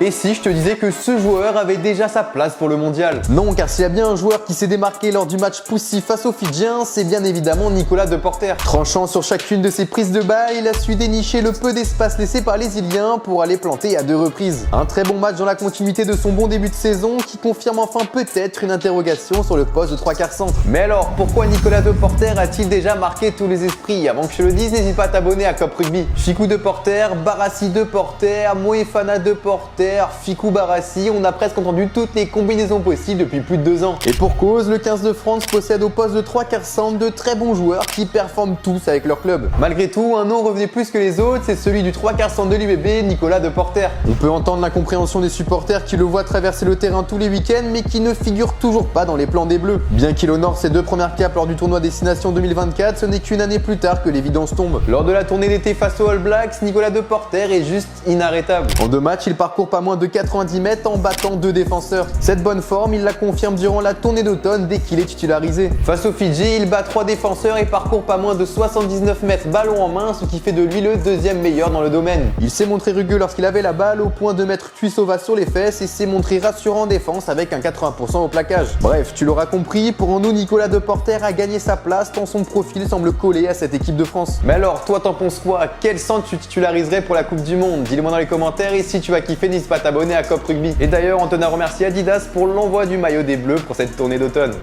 Et si je te disais que ce joueur avait déjà sa place pour le mondial? Non, car s'il y a bien un joueur qui s'est démarqué lors du match poussif face aux Fidjiens, c'est bien évidemment Nicolas Deporter. Tranchant sur chacune de ses prises de balle, il a su dénicher le peu d'espace laissé par les Iliens pour aller planter à 2 reprises. Un très bon match dans la continuité de son bon début de saison qui confirme enfin peut-être une interrogation sur le poste de 3/4 centre. Mais alors, pourquoi Nicolas Deporter a-t-il déjà marqué tous les esprits? Avant que je te le dise, n'hésite pas à t'abonner à Cop Rugby. Fickou Deporter, Barassi Deporter, Moefana Deporter, Fickou Barassi, on a presque entendu toutes les combinaisons possibles depuis plus de 2 ans. Et pour cause, le 15 de France possède au poste de 3/4 centre de très bons joueurs qui performent tous avec leur club. Malgré tout, un nom revenait plus que les autres, c'est celui du 3/4 centre de l'UBB, Nicolas Deporter. On peut entendre l'incompréhension des supporters qui le voient traverser le terrain tous les week-ends, mais qui ne figure toujours pas dans les plans des Bleus. Bien qu'il honore ses 2 premières capes lors du tournoi Destination 2024, ce n'est qu'une année plus tard que l'évidence tombe. Lors de la tournée d'été face aux All Blacks, Nicolas Deporter est juste inarrêtable. En 2 matchs, il parcourt pas moins de 90 mètres en battant 2 défenseurs. Cette bonne forme, il la confirme durant la tournée d'automne dès qu'il est titularisé. Face aux Fidji, il bat 3 défenseurs et parcourt pas moins de 79 mètres ballon en main, ce qui fait de lui le 2e meilleur dans le domaine. Il s'est montré rugueux lorsqu'il avait la balle au point de mettre Tuisova sur les fesses et s'est montré rassurant en défense avec un 80% au plaquage. Bref, tu l'auras compris, pour nous, Nicolas Deporter a gagné sa place tant son profil semble coller à cette équipe de France. Mais alors, toi t'en penses quoi? Quel centre tu titulariserais pour la Coupe du Monde? Dis-le moi dans les commentaires et si tu as kiffé, n'hésite pas à t'abonner à Cop Rugby. Et d'ailleurs, on tenait à remercier Adidas pour l'envoi du maillot des Bleus pour cette tournée d'automne.